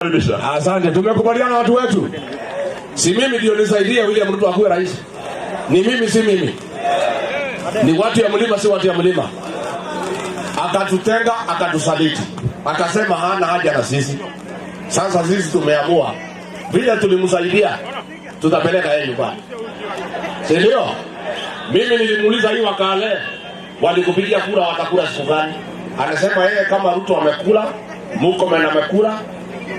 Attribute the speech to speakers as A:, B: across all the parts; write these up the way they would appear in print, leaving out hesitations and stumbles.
A: kukaribisha.
B: Asante, tumekubaliana watu wetu. Si mimi ndio nisaidie William Ruto akuwe rais. Ni mimi si mimi. Ni watu ya mlima si watu ya mlima. Akatutenga, akatusaliti. Akasema hana haja na sisi. Sasa sisi tumeamua vile tulimsaidia tutapeleka yeye nyumbani. Ndio? Mimi nilimuuliza hii wakale walikupigia kura watakula siku gani? Anasema yeye kama Ruto amekula, Murkomen amekula,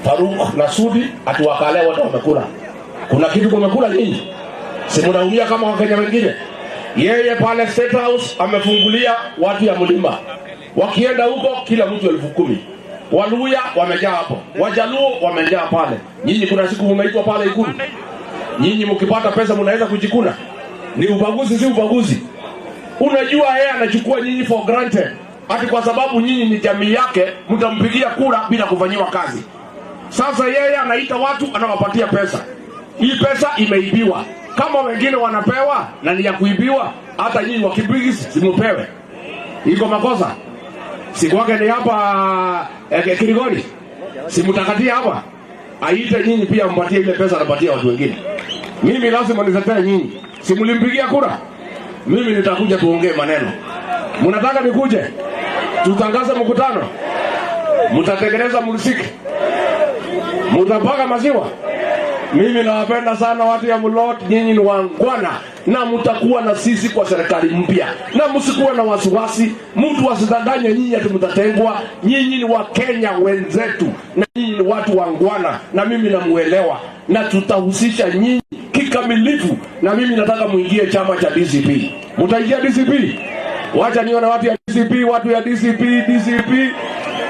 B: Faruk na Sudi atuwakale wote wamekula. Kuna kitu kumekula nyinyi? Si mnaumia kama Wakenya wengine? Yeye pale State House amefungulia watu ya mlima. Wakienda huko kila mtu 10,000. Waluya wamejaa hapo. Wajaluo wamejaa pale. Nyinyi kuna siku mmeitwa pale Ikulu. Nyinyi mkipata pesa mnaweza kujikuna. Ni ubaguzi si ubaguzi. Unajua yeye anachukua nyinyi for granted. Ati kwa sababu nyinyi ni jamii yake mtampigia kura bila kufanyiwa kazi. Sasa yeye anaita watu anawapatia pesa. Hii pesa imeibiwa. Kama wengine wanapewa na ni ya kuibiwa, hata nyinyi wakibigi simupewe. Iko makosa. Si kwake ni hapa Kirigoni. Simutakatia hapa. Aite nyinyi pia mpatie ile pesa anapatia watu wengine. Mimi lazima nitetee nyinyi. Simulimpigia kura. Mimi nitakuja tuongee maneno. Mnataka nikuje? Tutangaze mkutano. Mtatengeneza muziki. Mtapaka maziwa. Mimi nawapenda sana watu ya Mulot, nyinyi ni wangwana na mtakuwa na sisi kwa serikali mpya. Na msikuwe na wasiwasi, mtu asidanganye nyinyi ati mtatengwa. Nyinyi ni Wakenya wenzetu na nyinyi ni watu wangwana na mimi namuelewa na tutahusisha nyinyi kikamilifu na mimi nataka muingie chama cha DCP. Mtaingia DCP? Wacha nione watu ya DCP, watu ya DCP.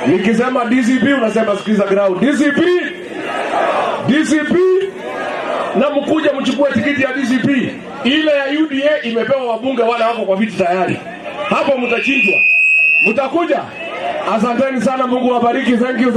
B: Nikisema DCP unasema sikiza ground. DCP na mkuja mchukue tikiti ya DCP. Ile ya UDA imepewa wabunge wale wako kwa viti tayari. Hapo mtachinjwa. Mtakuja? Asanteni sana, Mungu awabariki. Thank you.